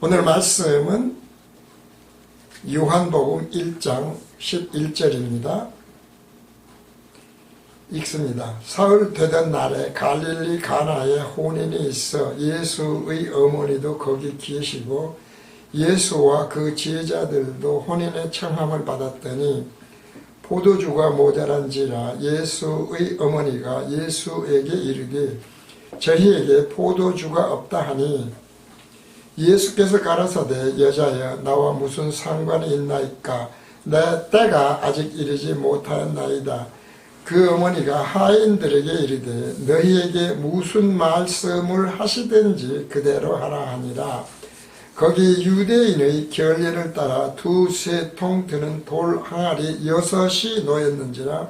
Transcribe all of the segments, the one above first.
오늘 말씀은 요한복음 1장 11절입니다. 읽습니다. 사흘 되던 날에 갈릴리 가나에 혼인이 있어 예수의 어머니도 거기 계시고 예수와 그 제자들도 혼인의 청함을 받았더니 포도주가 모자란지라 예수의 어머니가 예수에게 이르되 저희에게 포도주가 없다 하니 예수께서 가라사대 여자여 나와 무슨 상관이 있나이까 내 때가 아직 이르지 못하였나이다. 그 어머니가 하인들에게 이르되 너희에게 무슨 말씀을 하시든지 그대로 하라 하니라. 거기 유대인의 결례를 따라 두세 통 드는 돌 항아리 6이 놓였는지라.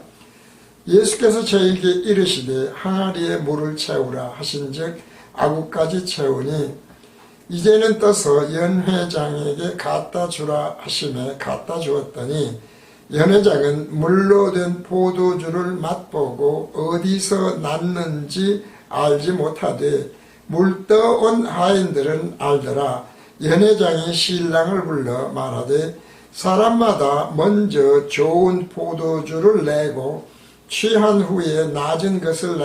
예수께서 저에게 이르시되 항아리에 물을 채우라 하신즉 아구까지 채우니 이제는 떠서 연회장에게 갖다 주라 하시매 갖다 주었더니 연회장은 물로 된 포도주를 맛보고 어디서 났는지 알지 못하되 물 떠온 하인들은 알더라. 연회장이 신랑을 불러 말하되 사람마다 먼저 좋은 포도주를 내고 취한 후에 낮은 것을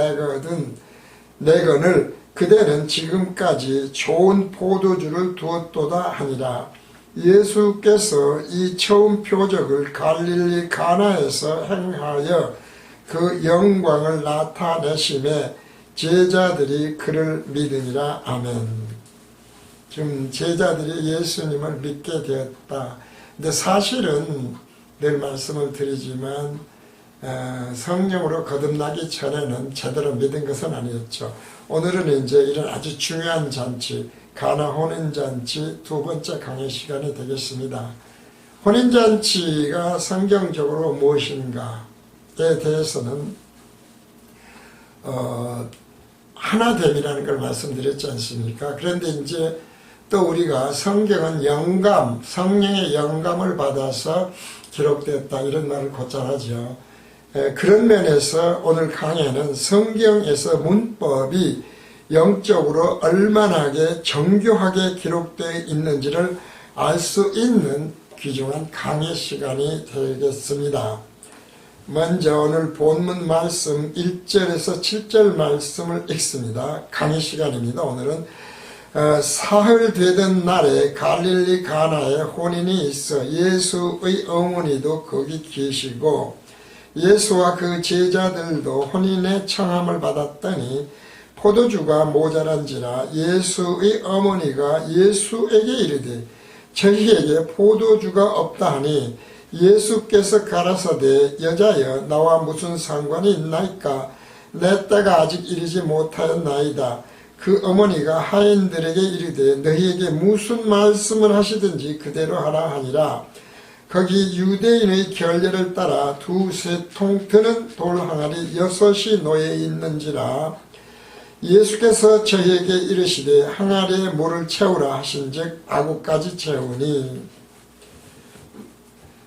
내거늘 그대는 지금까지 좋은 포도주를 두었도다 하니라. 예수께서 이 처음 표적을 갈릴리 가나에서 행하여 그 영광을 나타내심에 제자들이 그를 믿으니라. 아멘. 지금 제자들이 예수님을 믿게 되었다. 근데 사실은 늘 말씀을 드리지만 성령으로 거듭나기 전에는 제대로 믿은 것은 아니었죠. 오늘은 이제 이런 아주 중요한 잔치, 가나 혼인잔치 두 번째 강의 시간이 되겠습니다. 혼인잔치가 성경적으로 무엇인가에 대해서는 하나됨이라는 걸 말씀드렸지 않습니까? 그런데 이제 또 우리가 성경은 영감, 성령의 영감을 받아서 기록됐다 이런 말을 곧잘 하죠. 그런 면에서 오늘 강의는 성경에서 문법이 영적으로 얼마나 정교하게 기록되어 있는지를 알 수 있는 귀중한 강의 시간이 되겠습니다. 먼저 오늘 본문 말씀 1절에서 7절 말씀을 읽습니다. 강의 시간입니다. 오늘은 사흘 되던 날에 갈릴리 가나에 혼인이 있어 예수의 어머니도 거기 계시고 예수와 그 제자들도 혼인의 청함을 받았더니 포도주가 모자란지라 예수의 어머니가 예수에게 이르되 저희에게 포도주가 없다 하니 예수께서 가라사대 여자여 나와 무슨 상관이 있나이까 내 때가 아직 이르지 못하였나이다. 그 어머니가 하인들에게 이르되 너희에게 무슨 말씀을 하시든지 그대로 하라 하니라. 거기 유대인의 결례를 따라 두세 통 드는 돌 항아리 6이 놓여 있는지라. 예수께서 저희에게 이르시되 항아리에 물을 채우라 하신즉 아구까지 채우니.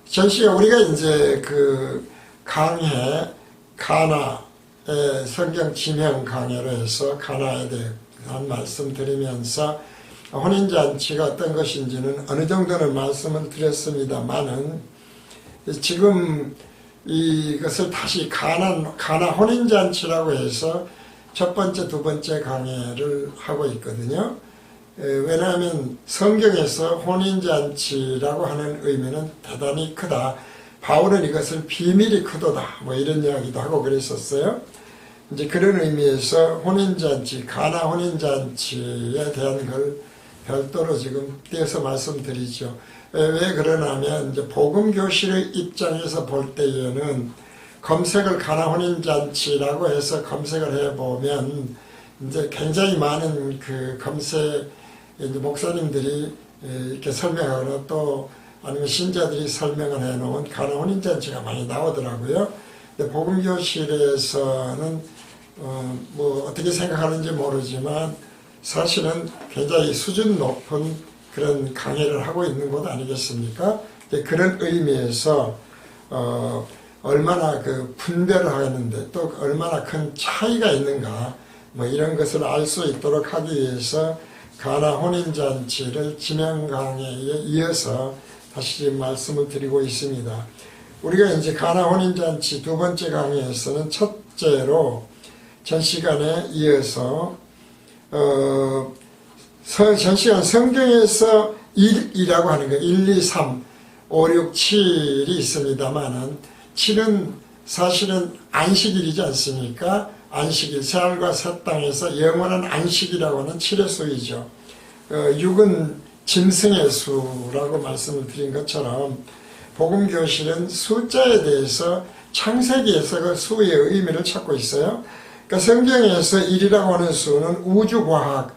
전시가 우리가 이제 그 강해 가나의 성경 지명 강해로 해서 가나에 대한 말씀 드리면서 혼인잔치가 어떤 것인지는 어느 정도는 말씀을 드렸습니다만은 지금 이것을 다시 가나 혼인잔치라고 해서 첫 번째, 두 번째 강의를 하고 있거든요. 왜냐하면 성경에서 혼인잔치라고 하는 의미는 대단히 크다. 바울은 이것을 비밀이 크도다. 뭐 이런 이야기도 하고 그랬었어요. 이제 그런 의미에서 혼인잔치, 가나 혼인잔치에 대한 걸 별도로 지금 떼서 말씀드리죠. 왜 그러냐면 이제 복음교실의 입장에서 볼 때에는 검색을 가나 혼인잔치라고 해서 검색을 해보면 이제 굉장히 많은 그 검색 이제 목사님들이 이렇게 설명하거나 또 아니면 신자들이 설명을 해놓은 가나 혼인잔치가 많이 나오더라고요. 근데 복음교실에서는 뭐 어떻게 생각하는지 모르지만 사실은 굉장히 수준 높은 그런 강의를 하고 있는 것 아니겠습니까? 그런 의미에서 얼마나 그 분별을 하는데 또 얼마나 큰 차이가 있는가 뭐 이런 것을 알 수 있도록 하기 위해서 가나 혼인잔치를 지명강해에 이어서 다시 지금 말씀을 드리고 있습니다. 우리가 이제 가나 혼인잔치 두 번째 강의에서는 첫째로 전 시간에 이어서 전 시간 성경에서 1이라고 하는 거 1, 2, 3, 5, 6, 7이 있습니다만은 7은 사실은 안식일이지 않습니까? 안식일, 새하늘과 새 땅에서 영원한 안식이라고 하는 7의 수이죠. 6은 짐승의 수라고 말씀을 드린 것처럼 복음교실은 숫자에 대해서 창세기에서 그 수의 의미를 찾고 있어요. 그러니까 성경에서 1이라고 하는 수는 우주과학에서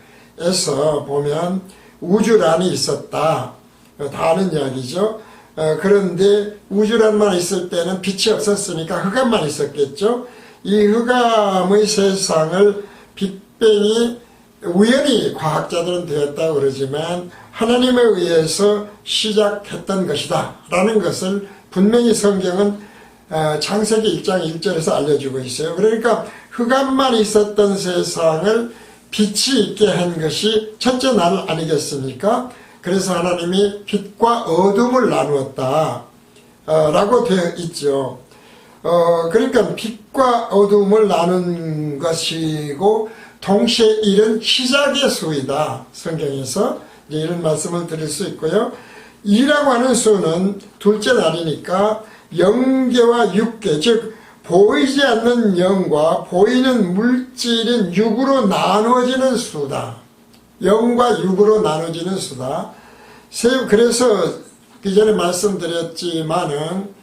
보면 우주란이 있었다. 다 아는 이야기죠. 그런데 우주란만 있을 때는 빛이 없었으니까 흑암만 있었겠죠. 이 흑암의 세상을 빅뱅이 우연히 과학자들은 되었다고 그러지만 하나님에 의해서 시작했던 것이다 라는 것을 분명히 성경은 창세기 1장 1절에서 알려주고 있어요. 그러니까 흑암만 있었던 세상을 빛이 있게 한 것이 첫째 날 아니겠습니까? 그래서 하나님이 빛과 어둠을 나누었다 라고 되어 있죠. 그러니까 빛과 어둠을 나눈 것이고 동시에 일은 시작의 수이다. 성경에서 이런 말씀을 드릴 수 있고요. 2라고 하는 수는 둘째 날이니까 영계와 육계, 즉 보이지 않는 영과 보이는 물질인 육으로 나누어지는 수다. 영과 육으로 나누어지는 수다. 그래서 그전에 말씀드렸지만은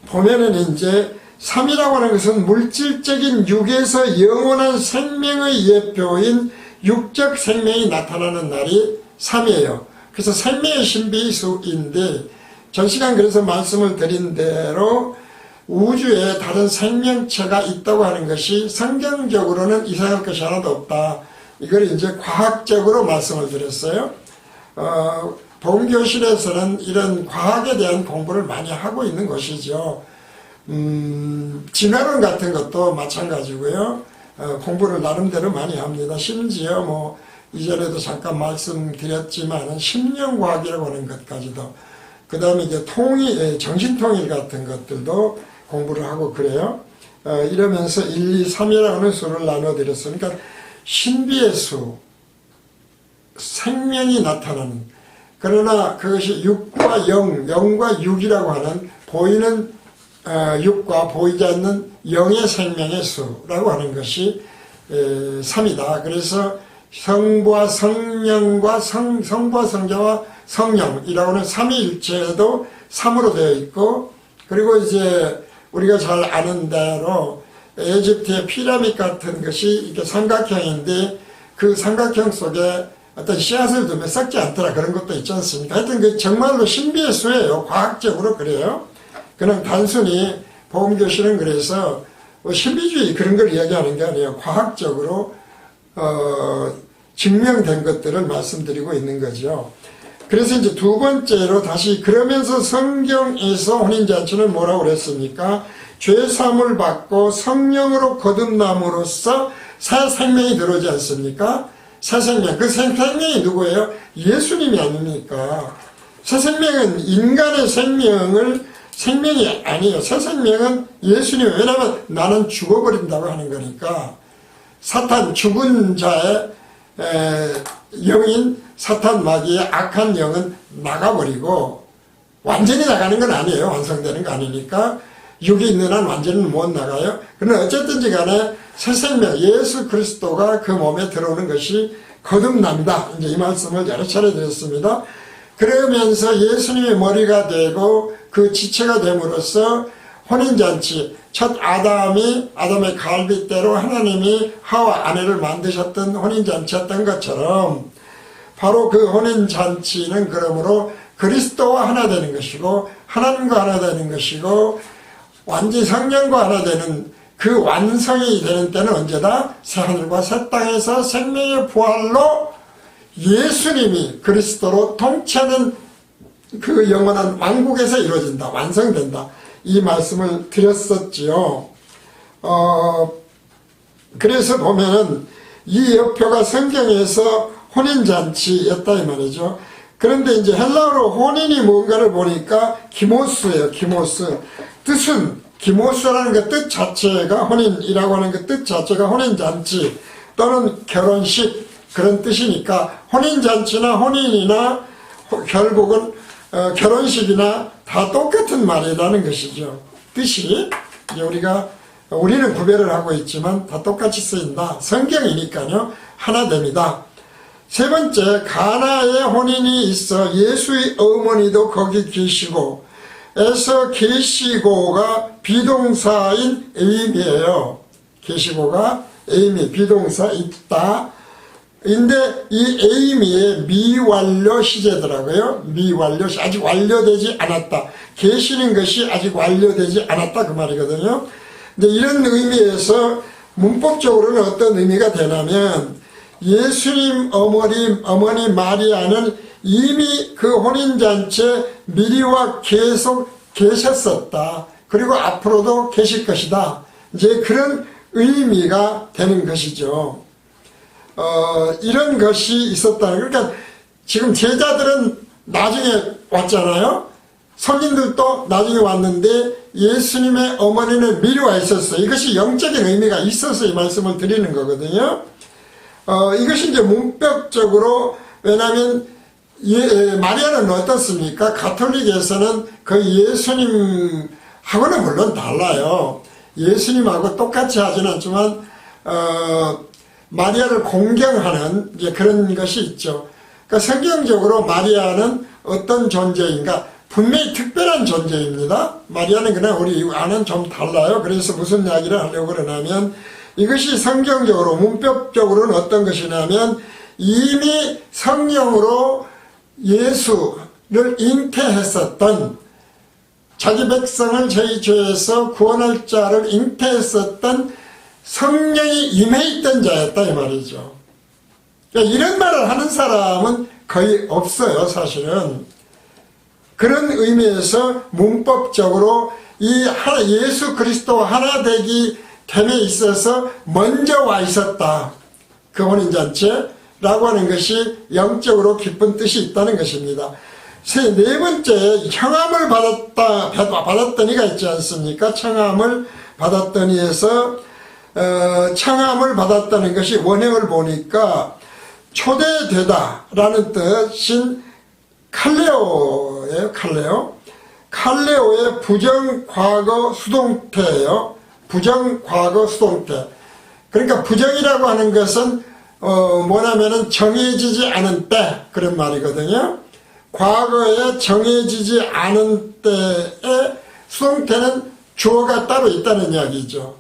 보면은 이제 3이라고 하는 것은 물질적인 육에서 영원한 생명의 예표인 육적 생명이 나타나는 날이 3이에요. 그래서 생명의 신비수인데 전 시간 그래서 말씀을 드린 대로 우주에 다른 생명체가 있다고 하는 것이 성경적으로는 이상할 것이 하나도 없다. 이걸 이제 과학적으로 말씀을 드렸어요. 복음교실에서는 이런 과학에 대한 공부를 많이 하고 있는 것이죠. 진화론 같은 것도 마찬가지고요. 공부를 나름대로 많이 합니다. 심지어 뭐 이전에도 잠깐 말씀드렸지만 심령과학이라고 하는 것까지도, 그 다음에 이제 정신통일 같은 것들도 공부를 하고 그래요. 이러면서 1, 2, 3이라고 하는 수를 나눠드렸어요. 그러니까 신비의 수, 생명이 나타나는, 그러나 그것이 육과 영과 육이라고 하는 보이는 육과 보이지 않는 영의 생명의 수라고 하는 것이 3이다. 그래서 성부와 성령과 성부와 성자와 성령이라고 하는 삼위일체도 3으로 되어 있고, 그리고 이제 우리가 잘 아는 대로 에집트의 피라미드 같은 것이 이렇게 삼각형인데 그 삼각형 속에 어떤 씨앗을 두면 썩지 않더라, 그런 것도 있지 않습니까? 하여튼 그 정말로 신비의 수예요. 과학적으로 그래요. 그냥 단순히 복음교실은 그래서 신비주의 그런 걸 이야기하는 게 아니에요. 과학적으로 증명된 것들을 말씀드리고 있는 거죠. 그래서 이제 두 번째로 다시 그러면서 성경에서 혼인잔치는 뭐라고 그랬습니까? 죄사함을 받고 성령으로 거듭남으로써 새 생명이 들어오지 않습니까? 새 생명. 그 생명이 누구예요? 예수님이 아닙니까? 새 생명은 인간의 생명이 아니에요. 새 생명은 예수님. 왜냐하면 나는 죽어버린다고 하는 거니까. 사탄, 죽은 자의 영인 사탄 마귀의 악한 영은 나가버리고, 완전히 나가는 건 아니에요. 완성되는 거 아니니까. 육이 있는 한 완전히 못 나가요. 그러나 어쨌든지 간에 새 생명, 예수 그리스도가 그 몸에 들어오는 것이 거듭납니다. 이제 이 말씀을 여러 차례 드렸습니다. 그러면서 예수님의 머리가 되고 그 지체가 됨으로써 혼인잔치, 첫 아담의 갈빗대로 하나님이 하와 아내를 만드셨던 혼인잔치였던 것처럼 바로 그 혼인잔치는 그러므로 그리스도와 하나 되는 것이고 하나님과 하나 되는 것이고 완전히 성령과 하나 되는 그 완성이 되는 때는 언제다? 새하늘과 새 땅에서 생명의 부활로 예수님이 그리스도로 통치하는 그 영원한 왕국에서 이루어진다. 완성된다. 이 말씀을 드렸었지요. 그래서 보면은 이 여표가 성경에서 혼인잔치였다 이 말이죠. 그런데 이제 헬라어로 혼인이 뭔가를 보니까 기모스예요. 기모스. 뜻은 기모스라는 그 뜻 자체가 혼인이라고 하는 그 뜻 자체가 혼인잔치 또는 결혼식 그런 뜻이니까 혼인잔치나 혼인이나 결국은 결혼식이나 다 똑같은 말이라는 것이죠. 뜻이 우리는 구별을 하고 있지만 다 똑같이 쓰인다. 성경이니까요. 하나 됩니다. 세 번째, 가나에 혼인이 있어 예수의 어머니도 거기 계시고 에서 계시고가 비동사인 에임이에요. 계시고가 에임이 비동사 있다. 근데 이 에임이 미완료 시제더라고요. 미완료 시 아직 완료되지 않았다. 계시는 것이 아직 완료되지 않았다 그 말이거든요. 근데 이런 의미에서 문법적으로는 어떤 의미가 되냐면 예수님 어머니 마리아는 이미 그 혼인잔치에 미리와 계속 계셨었다. 그리고 앞으로도 계실 것이다. 이제 그런 의미가 되는 것이죠. 이런 것이 있었다는, 그러니까 지금 제자들은 나중에 왔잖아요. 손님들도 나중에 왔는데 예수님의 어머니는 미리 와 있었어요. 이것이 영적인 의미가 있어서 이 말씀을 드리는 거거든요. 이것이 이제 문법적으로, 왜냐하면 마리아는 어떻습니까? 가톨릭에서는 그 예수님하고는 물론 달라요. 예수님하고 똑같이 하지는 않지만 마리아를 공경하는 이제 그런 것이 있죠. 그러니까 성경적으로 마리아는 어떤 존재인가? 분명히 특별한 존재입니다. 마리아는 그냥 우리 아는 좀 달라요. 그래서 무슨 이야기를 하려고 그러냐면 이것이 성경적으로 문법적으로는 어떤 것이냐면 이미 성령으로 예수를 잉태했었던, 자기 백성을 저희 죄에서 구원할 자를 잉태했었던 성령이 임해 있던 자였다 이 말이죠. 그러니까 이런 말을 하는 사람은 거의 없어요. 사실은 그런 의미에서 문법적으로 이 예수 그리스도 하나 되기 됨에 있어서 먼저 와 있었다. 그 혼인잔치라고 하는 것이 영적으로 깊은 뜻이 있다는 것입니다. 네 번째, 청함을 받았더니가 있지 않습니까? 청함을 받았더니에서 청함을 받았다는 것이 원형을 보니까 초대되다 라는 뜻인 칼레오예요. 칼레오의 부정과거 수동태예요. 부정과거 수동태. 그러니까 부정이라고 하는 것은 뭐냐면은 정해지지 않은 때 그런 말이거든요. 과거에 정해지지 않은 때의 수동태는 주어가 따로 있다는 이야기죠.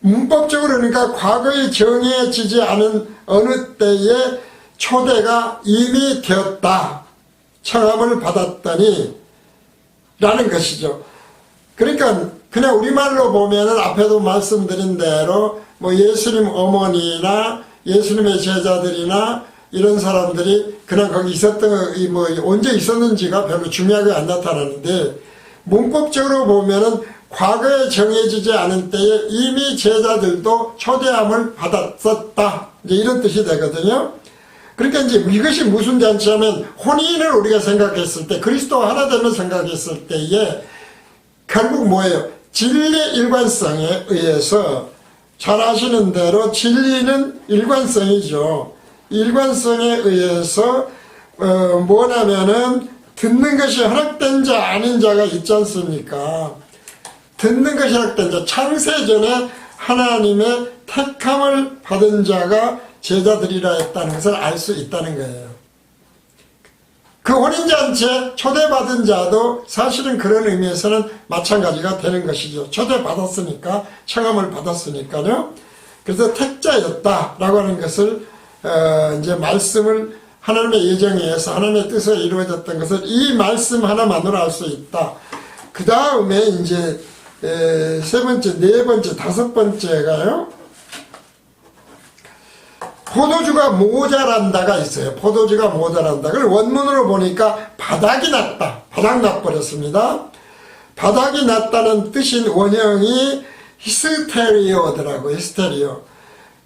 문법적으로 그러니까 과거에 정해지지 않은 어느 때에 초대가 이미 되었다. 청함을 받았더니 라는 것이죠. 그러니까 그냥 우리말로 보면은 앞에도 말씀드린 대로 뭐 예수님 어머니나 예수님의 제자들이나 이런 사람들이 그냥 거기 있었던 뭐 언제 있었는지가 별로 중요하게 안 나타나는데 문법적으로 보면은 과거에 정해지지 않은 때에 이미 제자들도 초대함을 받았었다. 이제 이런 뜻이 되거든요. 그러니까 이제 이것이 무슨 잔치하면 혼인을 우리가 생각했을 때 그리스도와 하나 되면 생각했을 때에 결국 뭐예요? 진리의 일관성에 의해서 잘 아시는 대로 진리는 일관성이죠. 일관성에 의해서 뭐냐면은 듣는 것이 허락된 자 아닌 자가 있지 않습니까? 듣는 것이 허락된 자, 창세전에 하나님의 택함을 받은 자가 제자들이라 했다는 것을 알 수 있다는 거예요. 그 혼인잔치에 초대받은 자도 사실은 그런 의미에서는 마찬가지가 되는 것이죠. 초대받았으니까, 청함을 받았으니까요. 그래서 택자였다라고 하는 것을 이제 말씀을 하나님의 예정에 의해서 하나님의 뜻에 이루어졌던 것을 이 말씀 하나만으로 알 수 있다. 그 다음에 이제 세 번째, 네 번째, 다섯 번째가요. 포도주가 모자란다가 있어요. 포도주가 모자란다. 그걸 원문으로 보니까 바닥이 났다. 바닥 나버렸습니다. 바닥이 났다는 뜻인 원형이 히스테리오더라고요. 히스테리오.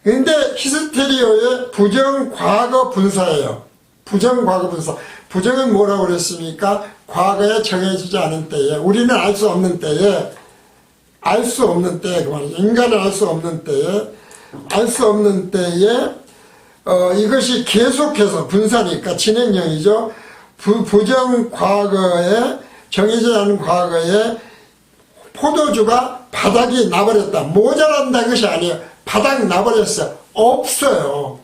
근데 히스테리오의 부정과거 분사예요. 부정과거 분사. 부정은 뭐라고 그랬습니까? 과거에 정해지지 않은 때에, 우리는 알 수 없는 때에, 알 수 없는 때에, 그 말이죠. 인간은 알 수 없는 때에, 알 수 없는 때에, 이것이 계속해서 분사니까 진행형이죠. 부정과거에, 정해지지 않은 과거에 포도주가 바닥이 나버렸다. 모자란다는 것이 아니에요. 바닥 나버렸어요. 없어요.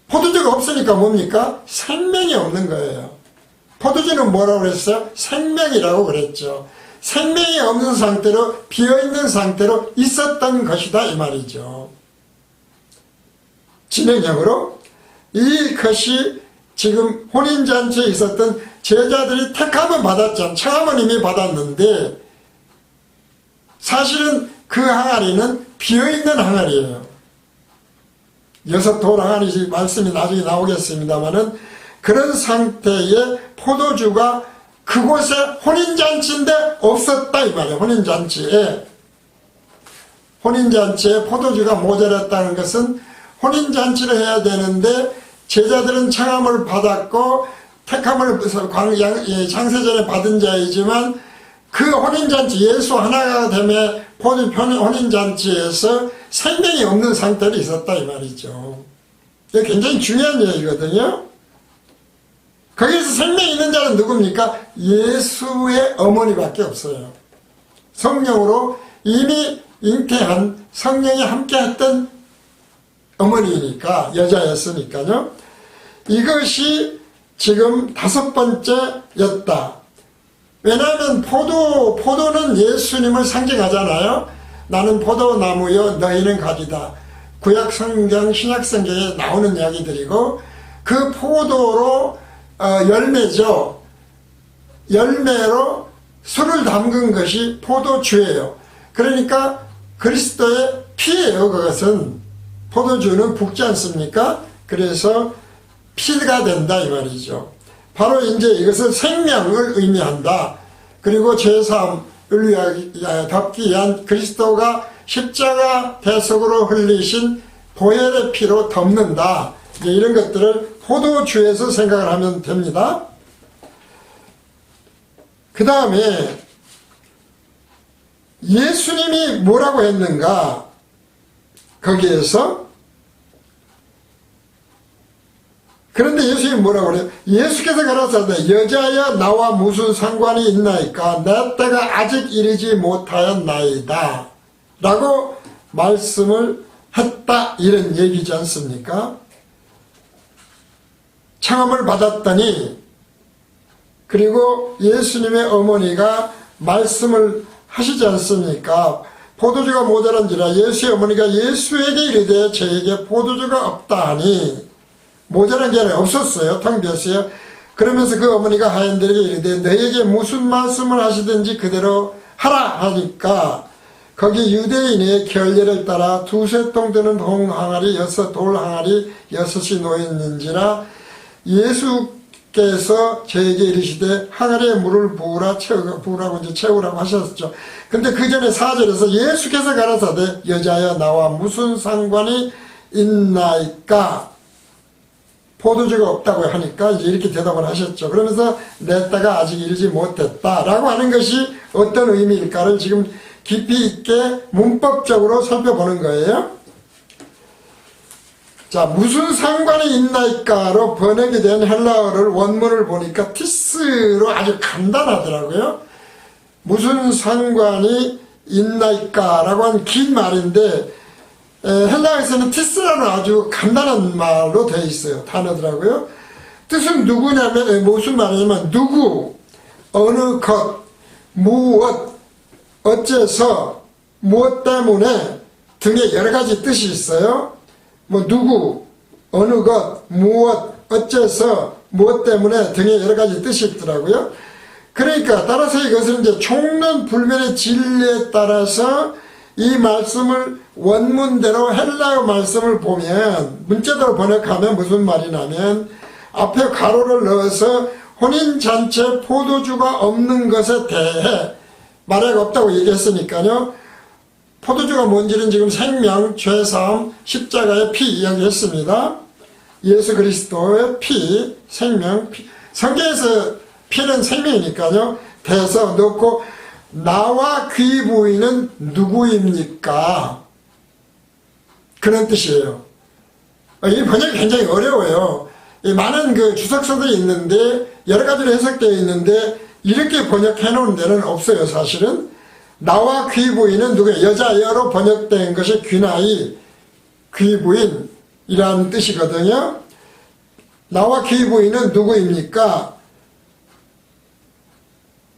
포도주가 없으니까 뭡니까? 생명이 없는 거예요. 포도주는 뭐라고 그랬어요? 생명이라고 그랬죠. 생명이 없는 상태로, 비어있는 상태로 있었던 것이다 이 말이죠. 진행형으로 이것이 지금 혼인잔치에 있었던 제자들이 택함은 받았잖아요. 청함은 이미 받았는데 사실은 그 항아리는 비어있는 항아리예요. 6돌 항아리 말씀이 나중에 나오겠습니다만은 그런 상태의 포도주가 그곳에 혼인잔치인데 없었다 이 말이에요. 혼인잔치에 포도주가 모자랐다는 것은 혼인잔치를 해야 되는데 제자들은 청함을 받았고 택함을 창세전에 받은 자이지만 그 혼인잔치 예수 하나가 되면 혼인잔치에서 생명이 없는 상태로 있었다 이 말이죠. 이게 굉장히 중요한 얘기거든요. 거기에서 생명이 있는 자는 누굽니까? 예수의 어머니밖에 없어요. 성령으로 이미 잉태한 성령이 함께했던 어머니니까, 여자였으니까요. 이것이 지금 5번째였다. 왜냐하면 포도는 예수님을 상징하잖아요. 나는 포도나무여 너희는 가지다. 구약 성경, 신약 성경에 나오는 이야기들이고 그 포도로 열매죠. 열매로 술을 담근 것이 포도주예요. 그러니까 그리스도의 피예요. 그것은 포도주는 붓지 않습니까? 그래서 피가 된다 이 말이죠. 바로 이제 이것은 생명을 의미한다. 그리고 죄사함을 덮기 위한 그리스도가 십자가 대속으로 흘리신 보혈의 피로 덮는다. 이런 것들을 포도주에서 생각을 하면 됩니다. 그 다음에 예수님이 뭐라고 했는가? 거기에서 그런데 예수님이 뭐라고 그래요? 예수께서 가라사대 여자여 나와 무슨 상관이 있나이까? 내 때가 아직 이르지 못하였나이다 라고 말씀을 했다 이런 얘기지 않습니까? 청함을 받았더니 그리고 예수님의 어머니가 말씀을 하시지 않습니까? 포도주가 모자란지라 예수의 어머니가 예수에게 이르되 저에게 포도주가 없다 하니 모자란 게 아니라 없었어요. 텅 비었어요. 그러면서 그 어머니가 하인들에게 이르되 너에게 무슨 말씀을 하시든지 그대로 하라 하니까 거기 유대인의 결례를 따라 2-3통 드는 홍항아리 6돌 항아리 6이 놓였는지라 예수께서 저에게 이르시되 항아리에 물을 부으라고 이제 채우라고 하셨죠. 근데 그 전에 4절에서 예수께서 가라사대 여자여 나와 무슨 상관이 있나이까? 포도주가 없다고 하니까 이제 이렇게 대답을 하셨죠. 그러면서 내 때가 아직 이르지 못했다라고 하는 것이 어떤 의미일까를 지금 깊이 있게 문법적으로 살펴보는 거예요. 자, 무슨 상관이 있나이까로 번역이 된 헬라어를 원문을 보니까 티스로 아주 간단하더라고요. 무슨 상관이 있나이까라고 한 긴 말인데 헬라어에서는 티스라는 아주 간단한 말로 되어 있어요. 단어더라고요. 뜻은 누구냐면 무슨 말이냐면 누구, 어느 것, 무엇, 어째서, 무엇 때문에 등의 여러 가지 뜻이 있어요. 뭐 누구, 어느 것, 무엇, 어째서, 무엇 때문에 등의 여러 가지 뜻이 있더라고요. 그러니까 따라서 이것은 이제 총론 불면의 진리에 따라서 이 말씀을 원문대로 헬라어 말씀을 보면 문자대로 번역하면 무슨 말이냐면 앞에 가로를 넣어서 혼인잔치에 포도주가 없는 것에 대해 만약 없다고 얘기했으니까요. 포도주가 뭔지는 지금 생명, 죄사함, 십자가의 피 이야기했습니다. 예수 그리스도의 피, 생명, 피. 성경에서 피는 생명이니까요. 대서 넣고 나와 귀 부인은 누구입니까? 그런 뜻이에요. 이 번역이 굉장히 어려워요. 많은 그 주석서들이 있는데 여러 가지로 해석되어 있는데 이렇게 번역해 놓은 데는 없어요. 사실은 나와 귀 부인은 누구예요? 여자여로 번역된 것이 귀나이, 귀 부인이라는 뜻이거든요. 나와 귀 부인은 누구입니까?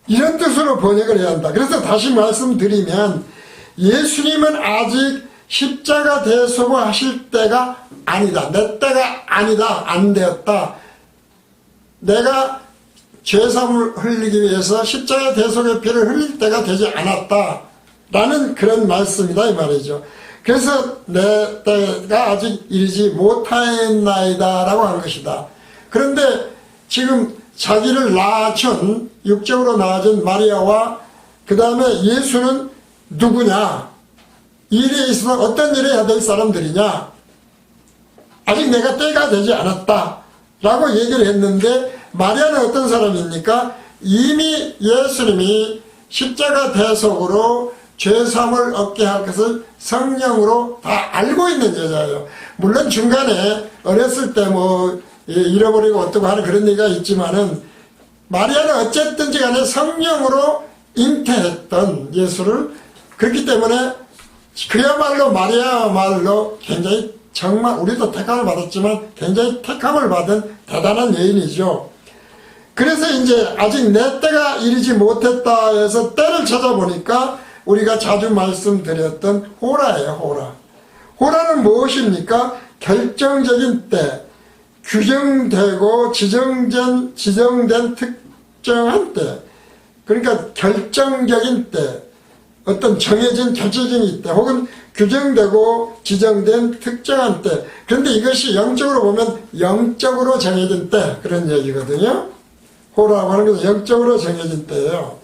이런 뜻으로 번역을 해야 한다. 그래서 다시 말씀드리면 예수님은 아직 십자가 대속을 하실 때가 아니다. 내 때가 아니다. 안 되었다. 내가 죄사함을 흘리기 위해서 십자가 대속의 피를 흘릴 때가 되지 않았다. 라는 그런 말씀이다 이 말이죠. 그래서 내 때가 아직 이르지 못하였나이다 라고 한 것이다. 그런데 지금 자기를 낳아준, 육적으로 낳아준 마리아와 그 다음에 예수는 누구냐? 이 일에 있어서 어떤 일을 해야 될 사람들이냐? 아직 내가 때가 되지 않았다 라고 얘기를 했는데 마리아는 어떤 사람입니까? 이미 예수님이 십자가 대속으로 죄사함을 얻게 할 것을 성령으로 다 알고 있는 여자예요. 물론 중간에 어렸을 때 잃어버리고 어떻고 하는 그런 얘기가 있지만은 마리아는 어쨌든지 간에 성령으로 잉태했던 예수를, 그렇기 때문에 그야말로 마리아야말로 굉장히 정말 우리도 택함을 받았지만 굉장히 택함을 받은 대단한 여인이죠. 그래서 이제 아직 내 때가 이르지 못했다 해서 때를 찾아보니까 우리가 자주 말씀드렸던 호라예요. 호라. 호라는 무엇입니까? 결정적인 때, 규정되고 지정된 특정한 때, 그러니까 결정적인 때, 어떤 정해진 결정적인 때 혹은 규정되고 지정된 특정한 때. 그런데 이것이 영적으로 보면 영적으로 정해진 때, 그런 얘기거든요. 호라고 하는 것은 영적으로 정해진 때예요.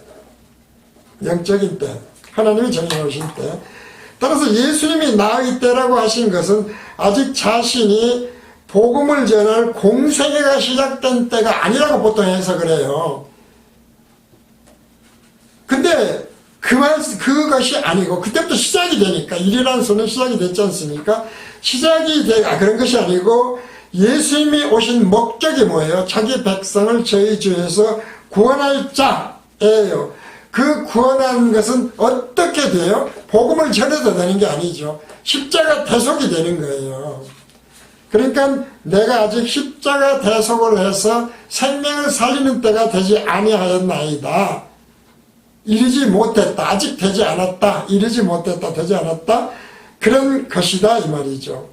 영적인 때, 하나님이 정해놓으신 때. 따라서 예수님이 나의 때라고 하신 것은 아직 자신이 복음을 전할 공생애가 시작된 때가 아니라고 보통 해석을 해요. 근데 그것이 아니고 그때부터 시작이 되니까, 일이라는 수는 시작이 됐지 않습니까? 그런 것이 아니고 예수님이 오신 목적이 뭐예요? 자기 백성을 저희 주에서 구원할 자예요. 그 구원하는 것은 어떻게 돼요? 복음을 전해도 되는 게 아니죠. 십자가 대속이 되는 거예요. 그러니까 내가 아직 십자가 대속을 해서 생명을 살리는 때가 되지 아니하였나이다. 이르지 못했다. 아직 되지 않았다. 이르지 못했다. 되지 않았다. 그런 것이다 이 말이죠.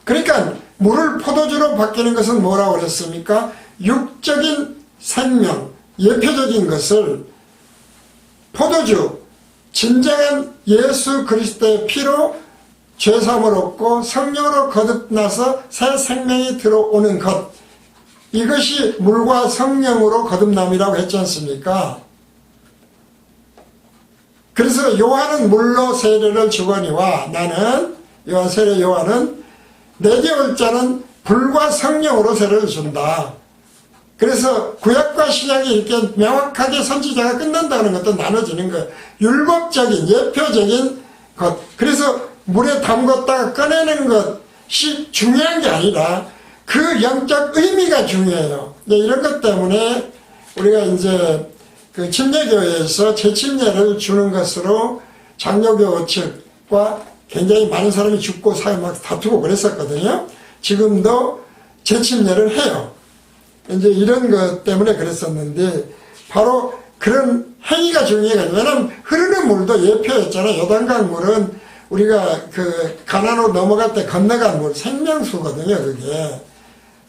그러니까 물을 포도주로 바뀌는 것은 뭐라고 그랬습니까? 육적인 생명, 예표적인 것을 포도주, 진정한 예수 그리스도의 피로 죄사함을 얻고 성령으로 거듭나서 새 생명이 들어오는 것, 이것이 물과 성령으로 거듭남이라고 했지 않습니까? 그래서 요한은 물로 세례를 주거니와 나는 요한은 내게 올 자는 불과 성령으로 세례를 준다. 그래서 구약과 신약이 이렇게 명확하게 선지자가 끝난다는 것도 나눠지는 거예요. 율법적인 예표적인 것, 그래서 물에 담궜다가 꺼내는 것이 중요한 게 아니라 그 영적 의미가 중요해요. 이런 것 때문에 우리가 이제 그 침례교회에서 재침례를 주는 것으로 장로교 측과 굉장히 많은 사람이 죽고 막 다투고 그랬었거든요. 지금도 재침례를 해요. 이제 이런 것 때문에 그랬었는데 바로 그런 행위가 중요해요. 왜냐하면 흐르는 물도 예표였잖아요. 요단강 물은 우리가 그 가나안으로 넘어갈 때 건너간 물, 생명수거든요. 그게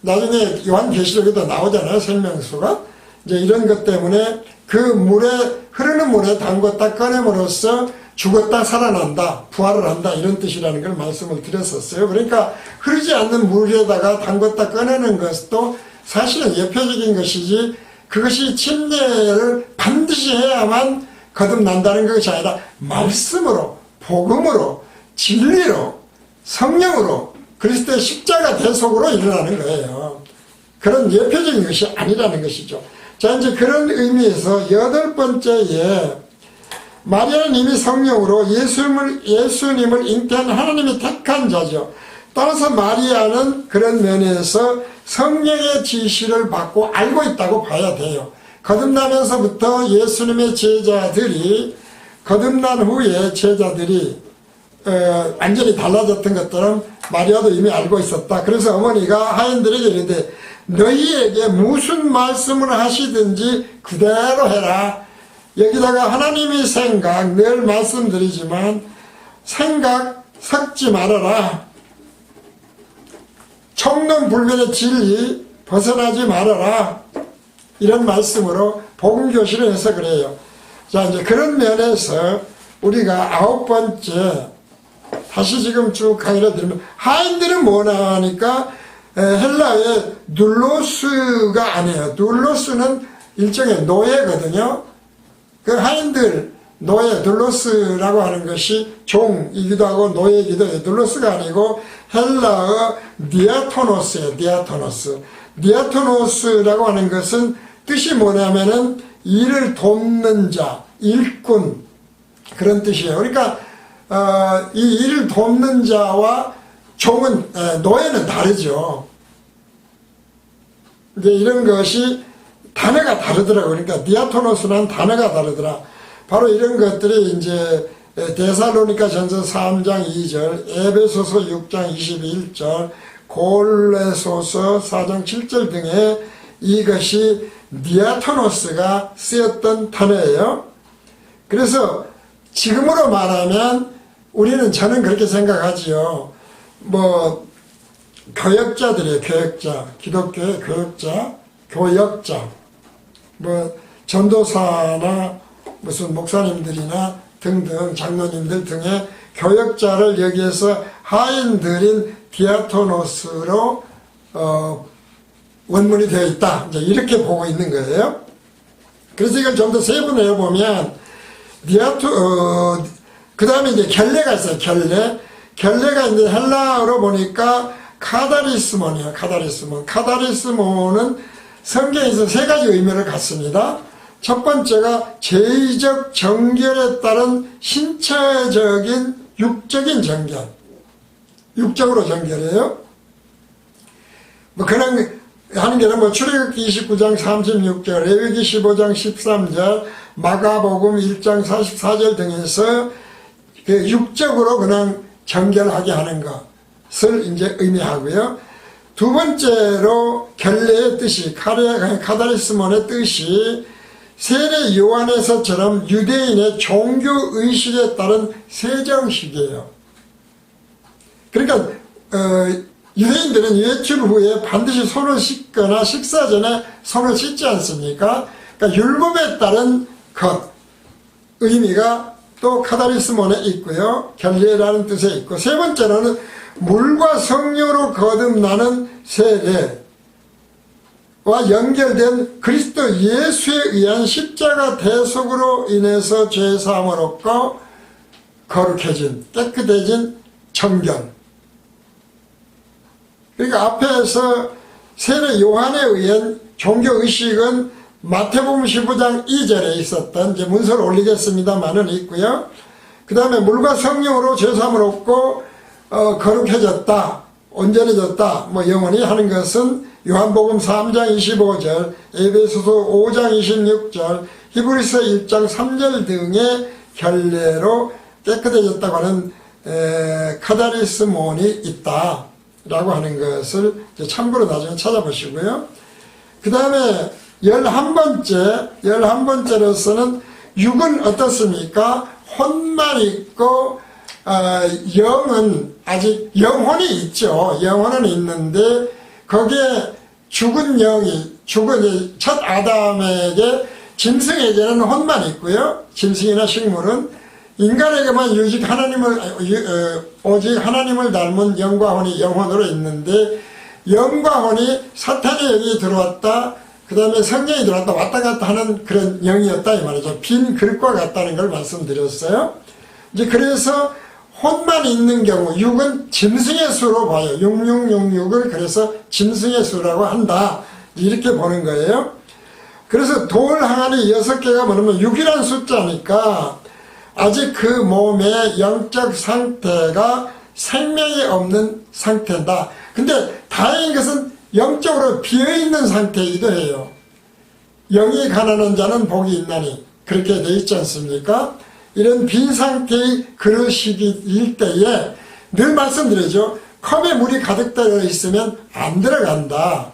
나중에 요한계시록에도 나오잖아요. 생명수가. 이제 이런 것 때문에 그 물에, 흐르는 물에 담궜다 꺼냄으로써 죽었다 살아난다, 부활을 한다, 이런 뜻이라는 걸 말씀을 드렸었어요. 그러니까 흐르지 않는 물에다가 담궜다 꺼내는 것도 사실은 예표적인 것이지, 그것이 침례를 반드시 해야만 거듭난다는 것이 아니라 말씀으로, 복음으로, 진리로, 성령으로, 그리스도의 십자가 대속으로 일어나는 거예요. 그런 예표적인 것이 아니라는 것이죠. 자, 이제 그런 의미에서 8번째에 마리아는 이미 성령으로 예수님을 잉태한 하나님이 택한 자죠. 따라서 마리아는 그런 면에서 성령의 지시를 받고 알고 있다고 봐야 돼요. 거듭나면서부터 예수님의 제자들이, 거듭난 후에 제자들이 완전히 달라졌던 것들은 마리아도 이미 알고 있었다. 그래서 어머니가 하인들에게 이르되 너희에게 무슨 말씀을 하시든지 그대로 해라. 여기다가 하나님의 생각, 늘 말씀드리지만 생각 섞지 말아라. 청론불변의 진리 벗어나지 말아라. 이런 말씀으로 복음교실을 해서 그래요. 자, 이제 그런 면에서 우리가 9번째, 다시 지금 쭉 강의를 드리면, 하인들은 뭐나 하니까 헬라의 눌로스가 아니에요. 눌로스는 일종의 노예거든요. 그 하인들, 노예, 눌로스라고 하는 것이 종이기도 하고 노예이기도 해요. 눌로스가 아니고 헬라어 디아토노스예요. 디아토노스. 디아토노스라고 하는 것은 뜻이 뭐냐면은 일을 돕는 자, 일꾼, 그런 뜻이에요. 그러니까 이 일을 돕는 자와 종은, 노예는 다르죠. 이제 이런 것이 단어가 다르더라고요. 그러니까 디아토노스라는 단어가 다르더라. 바로 이런 것들이 이제 데살로니가 전서 3장 2절, 에베소서 6장 21절, 골레소서 4장 7절 등에 이것이 디아토노스가 쓰였던 단어예요. 그래서 지금으로 말하면 저는 그렇게 생각하지요. 뭐 교역자들이에요. 교역자, 기독교의 교역자, 뭐 전도사나 무슨 목사님들이나 등등 장로님들 등의 교역자를 여기에서 하인들인 디아토노스로 원문이 되어 있다. 이제 이렇게 보고 있는 거예요. 그래서 이걸 좀 더 세분해 보면 그 다음에 이제 결례가 있어요. 결례가 이제 헬라어로 보니까 카다리스몬이에요. 카다리스몬은 성경에서 3가지 의미를 갖습니다. 첫 번째가 죄의적 정결에 따른 신체적인 육적인 정결. 육적으로 정결해요. 뭐 그런 하는 게 뭐 출애굽기 29장 36절, 레위기 15장 13절, 마가복음 1장 44절 등에서 그 육적으로 그냥 정결하게 하는 것을 이제 의미하고요. 두 번째로 결례의 뜻이, 카다리스몬의 뜻이 세례 요한에서처럼 유대인의 종교의식에 따른 세정식이에요. 그러니까 유대인들은 외출 후에 반드시 손을 씻거나 식사 전에 손을 씻지 않습니까? 그러니까 율법에 따른 것, 의미가 또 카다리스몬에 있고요. 결례라는 뜻에 있고, 세 번째로는 물과 성령으로 거듭나는 세례와 연결된 그리스도 예수에 의한 십자가 대속으로 인해서 죄사함을 얻고 거룩해진, 깨끗해진 정결. 그러니까 앞에서 세례 요한에 의한 종교의식은 마태복음 15장 2절에 있었던, 이제 문서를 올리겠습니다만은 있고요. 그 다음에 물과 성령으로 죄사함을 얻고 거룩해졌다, 온전해졌다, 뭐 영원히 하는 것은 요한복음 3장 25절, 에베소서 5장 26절, 히브리서 1장 3절 등의 결례로 깨끗해졌다고 하는 카다리스몬이 있다 라고 하는 것을 참고로 나중에 찾아보시고요. 그 다음에 11번째로서는 육은 어떻습니까? 혼만 있고 영은 아직 영혼이 있죠. 영혼은 있는데 거기에 죽은 영이, 첫 아담에게, 짐승에게는 혼만 있고요. 짐승이나 식물은 인간에게만 오직 하나님을 닮은 영과 혼이 영혼으로 있는데, 영과 혼이 사탄이 여기 들어왔다, 그 다음에 성령이 들어왔다 왔다 갔다 하는 그런 영이었다 이 말이죠. 빈 그릇과 같다는 걸 말씀드렸어요. 이제 그래서 혼만 있는 경우 6은 짐승의 수로 봐요. 6666을 그래서 짐승의 수라고 한다 이렇게 보는 거예요. 그래서 돌 항아리 6개가 뭐냐면 6이라는 숫자니까 아직 그 몸의 영적 상태가 생명이 없는 상태다. 근데 다행인 것은 영적으로 비어있는 상태이기도 해요. 영이 가난한 자는 복이 있나니 그렇게 돼 있지 않습니까? 이런 빈 상태의 그릇일 때에 늘 말씀드리죠. 컵에 물이 가득 들어 있으면 안 들어간다.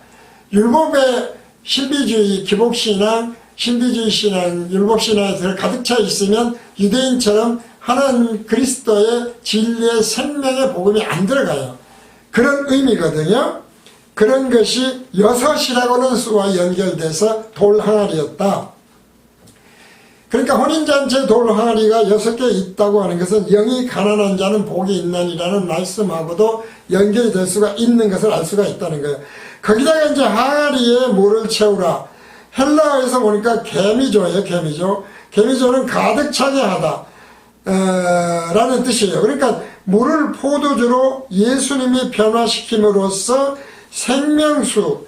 율법의 신비주의, 기복신앙, 신비주의 신앙, 율법신앙에 가득 차 있으면 유대인처럼 하나님 그리스도의 진리의 생명의 복음이 안 들어가요. 그런 의미거든요. 그런 것이 6이라고는 수와 연결돼서 돌 항아리였다. 그러니까 혼인잔치에 돌 항아리가 6개 있다고 하는 것은 영이 가난한 자는 복이 있나니라는 말씀하고도 연결이 될 수가 있는 것을 알 수가 있다는 거예요. 거기다가 이제 항아리에 물을 채우라. 헬라어에서 보니까 개미조예요. 개미조. 개미조는 가득 차게 하다 라는 뜻이에요. 그러니까 물을 포도주로 예수님이 변화시킴으로써 생명수,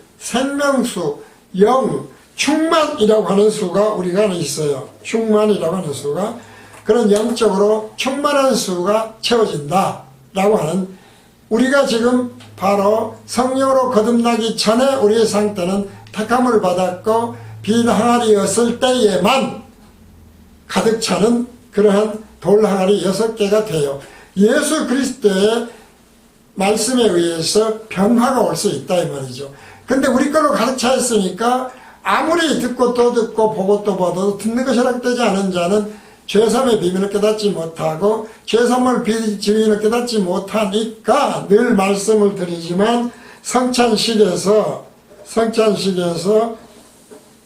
영, 충만이라고 하는 수가 우리가 있어요. 충만이라고 하는 수가 그런 영적으로 충만한 수가 채워진다 라고 하는, 우리가 지금 바로 성령으로 거듭나기 전에 우리의 상태는 택함을 받았고 빈 항아리였을 때에만 가득 차는 그러한 돌 항아리 6개가 돼요. 예수 그리스도의 말씀에 의해서 변화가 올 수 있다 이 말이죠. 근데 우리 걸로 가득 차 있으니까 아무리 듣고 또 듣고 보고 또 보도 듣는 것이 허락되지 않은 자는 죄삼의 비밀을 깨닫지 못하고 죄삼을 비밀을 깨닫지 못하니까 늘 말씀을 드리지만 성찬식에서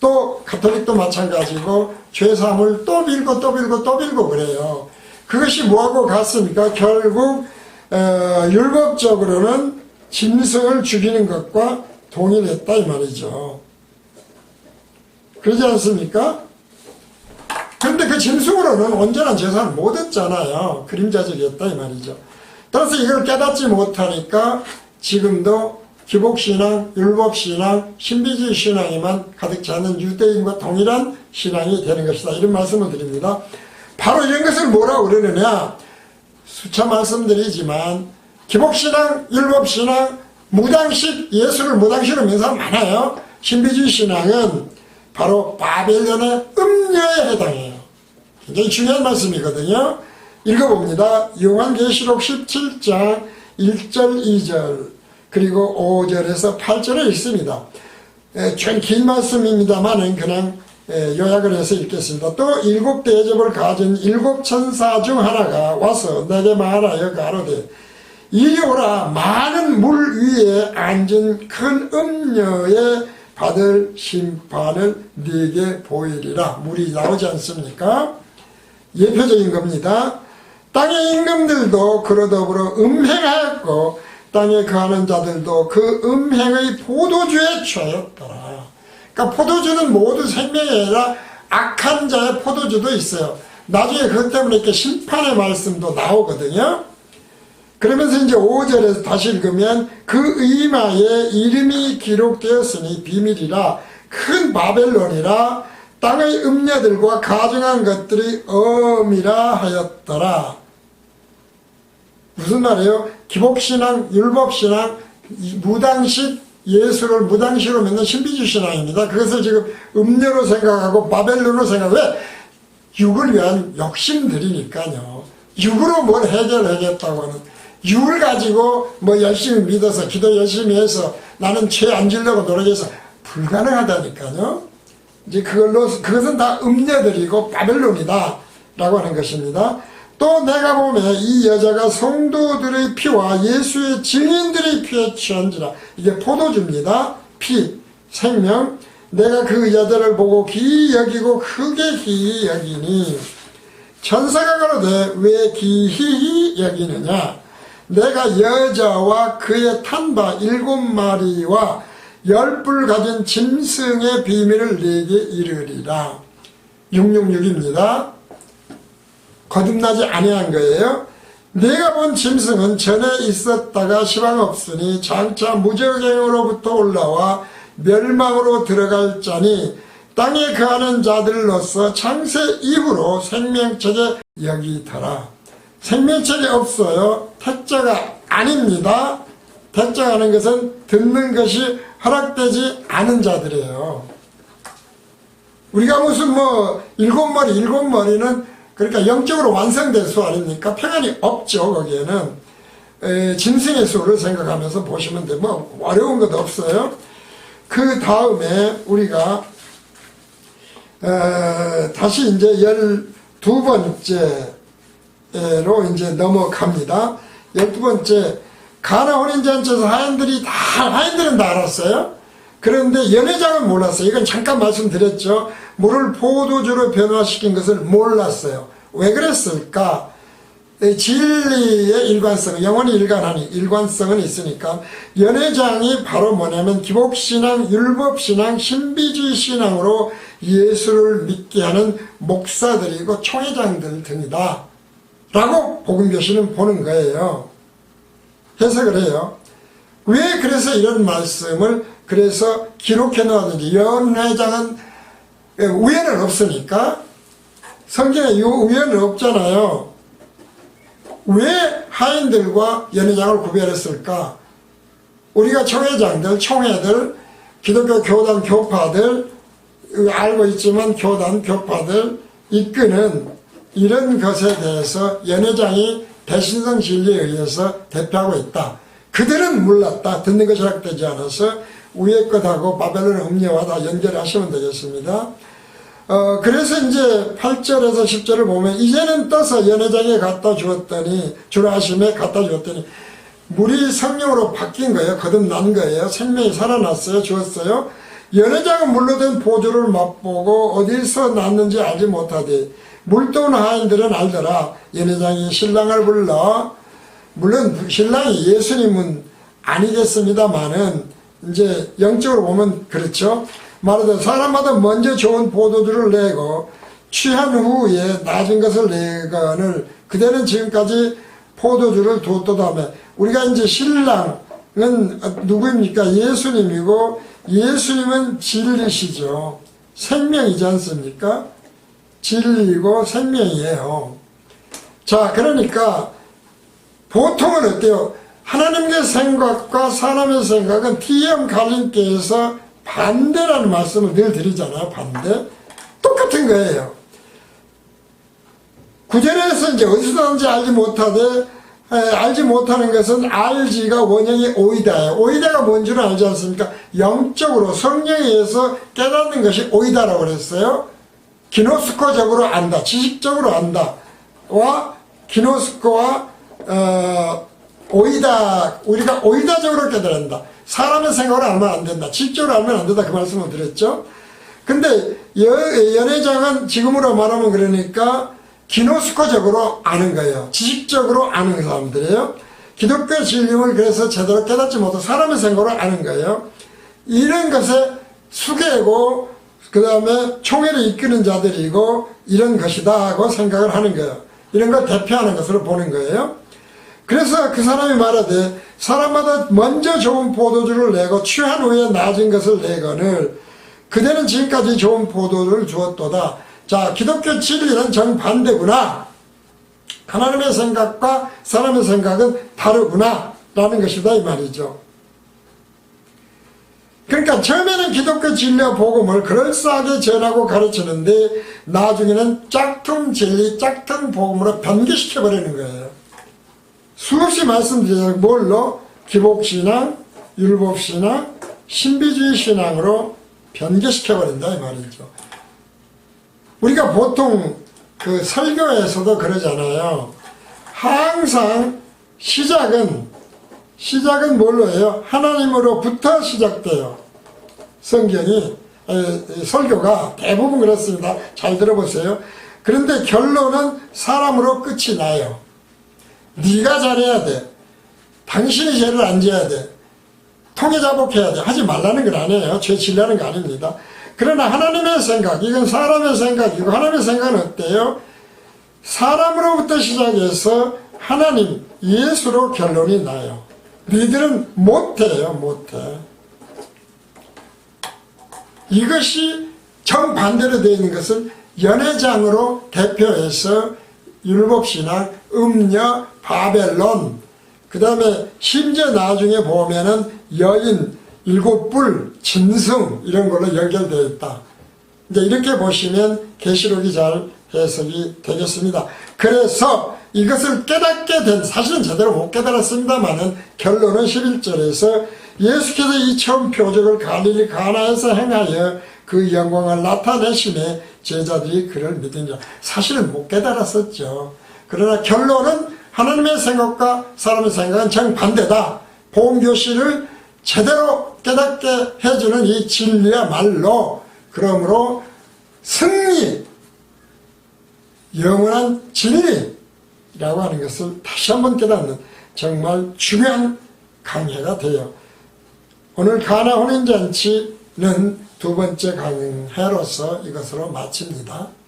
또 가톨릭도 마찬가지고 죄삼을 또 빌고 또 빌고 또 빌고 그래요. 그것이 뭐하고 같습니까? 결국 율법적으로는 짐승을 죽이는 것과 동일했다 이 말이죠. 그러지 않습니까? 그런데 그 짐승으로는 온전한 제사를 못 했잖아요. 그림자적이었다 이 말이죠. 따라서 이걸 깨닫지 못하니까 지금도 기복신앙, 율법신앙, 신비주의 신앙에만 가득 차는 유대인과 동일한 신앙이 되는 것이다. 이런 말씀을 드립니다. 바로 이런 것을 뭐라고 그러느냐. 수차 말씀드리지만 기복신앙, 율법신앙, 무당식, 예수를 무당식으로 믿는 사람 많아요. 신비주의 신앙은 바로 바벨론의 음녀에 해당해요. 굉장히 중요한 말씀이거든요. 읽어봅니다. 요한계시록 17장 1절 2절 그리고 5절에서 8절을 읽습니다. 좀 긴 말씀입니다만 그냥 요약을 해서 읽겠습니다. 또 7 대접을 가진 7 천사 중 하나가 와서 내게 말하여 가로되 이리 오라. 많은 물 위에 앉은 큰 음녀의 받을 심판을 네게 보이리라. 물이 나오지 않습니까? 예표적인 겁니다. 땅의 임금들도 그로 더불어 음행하였고 땅에 거하는 자들도 그 음행의 포도주에 취하였더라. 그러니까 포도주는 모두 생명이 아니라 악한 자의 포도주도 있어요. 나중에 그것 때문에 이렇게 심판의 말씀도 나오거든요. 그러면서 이제 5절에서 다시 읽으면 그 이마에 이름이 기록되었으니 비밀이라 큰 바벨론이라 땅의 음녀들과 가증한 것들이 엄이라 하였더라. 무슨 말이에요? 기복신앙, 율법신앙, 무당식, 예수를 무당식으로 믿는 신비주의 신앙입니다. 그것을 지금 음녀로 생각하고 바벨론으로 생각하고 왜? 육을 위한 욕심들이니까요. 육으로 뭘 해결하겠다고 하는, 육을 가지고 뭐 열심히 믿어서 기도 열심히 해서 나는 죄 안 지려고 노력해서 불가능하다니까요. 이제 그것은 다 음녀들이고 바벨론이다 라고 하는 것입니다. 또 내가 보면 이 여자가 성도들의 피와 예수의 증인들의 피에 취한지라. 이게 포도주입니다. 피, 생명. 내가 그 여자를 보고 기이 여기고 크게 기이 여기니 천사가 가로되 왜 기이 여기느냐. 내가 여자와 그의 탄 바 7마리와 열불 가진 짐승의 비밀을 네게 이르리라. 666입니다. 거듭나지 아니한 거예요. 내가 본 짐승은 전에 있었다가 시방 없으니 장차 무적행으로부터 올라와 멸망으로 들어갈 자니 땅에 거하는 자들로서 창세 이후로 생명책에 여기더라. 생명책이 없어요. 택자가 아닙니다. 택자가 하는 것은 듣는 것이 허락되지 않은 자들이에요. 우리가 무슨 일곱 머리는 그러니까 영적으로 완성된 수 아닙니까? 평안이 없죠. 거기에는 짐승의 수를 생각하면서 보시면 돼. 어려운 것도 없어요. 그 다음에 우리가 다시 이제 12번째로 이제 넘어갑니다. 12번째, 가나 혼인잔치에서 하인들은 다 알았어요. 그런데 연회장은 몰랐어요. 이건 잠깐 말씀드렸죠. 물을 포도주로 변화시킨 것을 몰랐어요. 왜 그랬을까? 진리의 일관성, 영원히 일관하니 일관성은 있으니까 연회장이 바로 뭐냐면 기복신앙, 율법신앙, 신비주의 신앙으로 예수를 믿게 하는 목사들이고 총회장들 등이다 라고 복음교실은 보는 거예요. 해석을 해요. 왜 그래서 이런 말씀을 그래서 기록해 놓았는지. 연회장은 우연은 없으니까, 성경에 우연은 없잖아요. 왜 하인들과 연회장을 구별했을까? 우리가 총회장들, 총회들, 기독교 교단 교파들, 알고 있지만 교단 교파들 이끄는 이런 것에 대해서 연회장이 대신성 진리에 의해서 대표하고 있다. 그들은 몰랐다. 듣는 것이 허락되지 않아서 위에 것하고 바벨론 음녀와 다 연결하시면 되겠습니다. 그래서 이제 8절에서 10절을 보면 이제는 떠서 연회장에 갖다 주었더니 주라하심에 갖다 주었더니 물이 성령으로 바뀐 거예요. 거듭난 거예요. 생명이 살아났어요. 주었어요. 연회장은 물로 된 포도를 맛보고 어디서 났는지 알지 못하되 물도온 하인들은 알더라. 연회장이 신랑을 불러, 물론 신랑이 예수님은 아니겠습니다만은 이제 영적으로 보면 그렇죠. 말하자면 사람마다 먼저 좋은 포도주를 내고 취한 후에 낮은 것을 내거늘 그대는 지금까지 포도주를 두었다며. 우리가 이제 신랑은 누구입니까? 예수님이고 예수님은 진리시죠. 생명이지 않습니까? 진리고 생명이에요. 자, 그러니까 보통은 어때요? 하나님의 생각과 사람의 생각은 T.M. 갈림께서 반대라는 말씀을 늘 드리잖아요. 반대. 똑같은 거예요. 구절에서 이제 어디서 나는지 알지 못하는 것은 알지가 원형이 오이다예요. 오이다가 뭔지는 알지 않습니까? 영적으로 성령에 의해서 깨닫는 것이 오이다라고 그랬어요. 기노스코적으로 안다. 지식적으로 안다. 와 기노스코와 오이다, 우리가 오이다적으로 깨달은다. 사람의 생각으로 알면 안 된다. 지식적으로 알면 안 된다. 그 말씀을 드렸죠. 근데 연회장은 지금으로 말하면 그러니까 기노스코적으로 아는 거예요. 지식적으로 아는 사람들이에요. 기독교 진리를 그래서 제대로 깨닫지 못하고 사람의 생각으로 아는 거예요. 이런 것에 수계고 그 다음에 총회를 이끄는 자들이고 이런 것이다 하고 생각을 하는 거예요. 이런 걸 대표하는 것으로 보는 거예요. 그래서 그 사람이 말하되 사람마다 먼저 좋은 포도주를 내고 취한 후에 낮은 것을 내거늘 그대는 지금까지 좋은 포도를 주었도다. 자, 기독교 진리는 정반대구나. 하나님의 생각과 사람의 생각은 다르구나 라는 것이다 이 말이죠. 그러니까 처음에는 기독교 진리와 복음을 그럴싸하게 전하고 가르치는데 나중에는 짝퉁 진리, 짝퉁 복음으로 변개시켜버리는 거예요. 수없이 말씀드리자면 뭘로? 기복신앙, 율법신앙, 신비주의 신앙으로 변개시켜버린다 이 말이죠. 우리가 보통 그 설교에서도 그러잖아요. 항상 시작은 뭘로 해요? 하나님으로부터 시작돼요. 성경이 설교가 대부분 그렇습니다. 잘 들어보세요. 그런데 결론은 사람으로 끝이 나요. 네가 잘해야 돼. 당신이 죄를 안 져야 돼. 통해자복해야 돼. 하지 말라는 건 아니에요. 죄 지려는 거 아닙니다. 그러나 하나님의 생각, 이건 사람의 생각이고 하나님의 생각은 어때요? 사람으로부터 시작해서 하나님, 예수로 결론이 나요. 너희들은 못해요, 못해. 이것이 정반대로 되어 있는 것을 연회장으로 대표해서 율법신학, 음녀, 바벨론, 그 다음에 심지어 나중에 보면은 여인, 일곱불, 짐승 이런 걸로 연결되어 있다. 이제 이렇게 보시면 계시록이 잘 해석이 되겠습니다. 그래서 이것을 깨닫게 된, 사실은 제대로 못 깨달았습니다만은 결론은 11절에서 예수께서 이 처음 표적을 갈릴리 가나에서 행하여 그 영광을 나타내심에 제자들이 그를 믿으니라. 사실은 못 깨달았었죠. 그러나 결론은 하나님의 생각과 사람의 생각은 정반대다. 복음교실을 제대로 깨닫게 해주는 이 진리야말로 그러므로 승리, 영원한 진리라고 하는 것을 다시 한번 깨닫는 정말 중요한 강해가 돼요. 오늘 가나 혼인잔치는 두 번째 강해로서 이것으로 마칩니다.